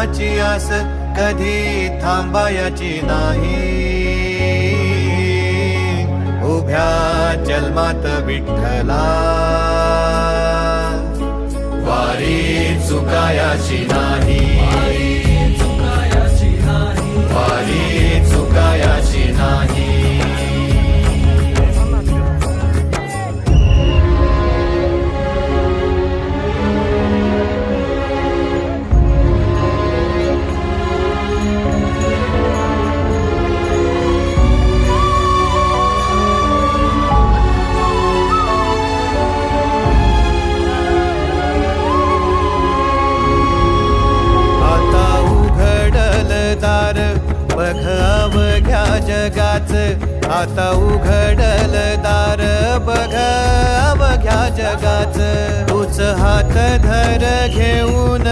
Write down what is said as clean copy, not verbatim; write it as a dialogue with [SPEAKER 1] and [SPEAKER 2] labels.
[SPEAKER 1] देवाची आस कधी थांबायची नाही. उभ्या जन्मात विठ्ठला वारी चुकायाची नाही. वारी चुकायाची नाही. बघ अवघ्या जगाच, आता उघडल दार बघ अवघ्या जगाच. तूच हात धर घेऊन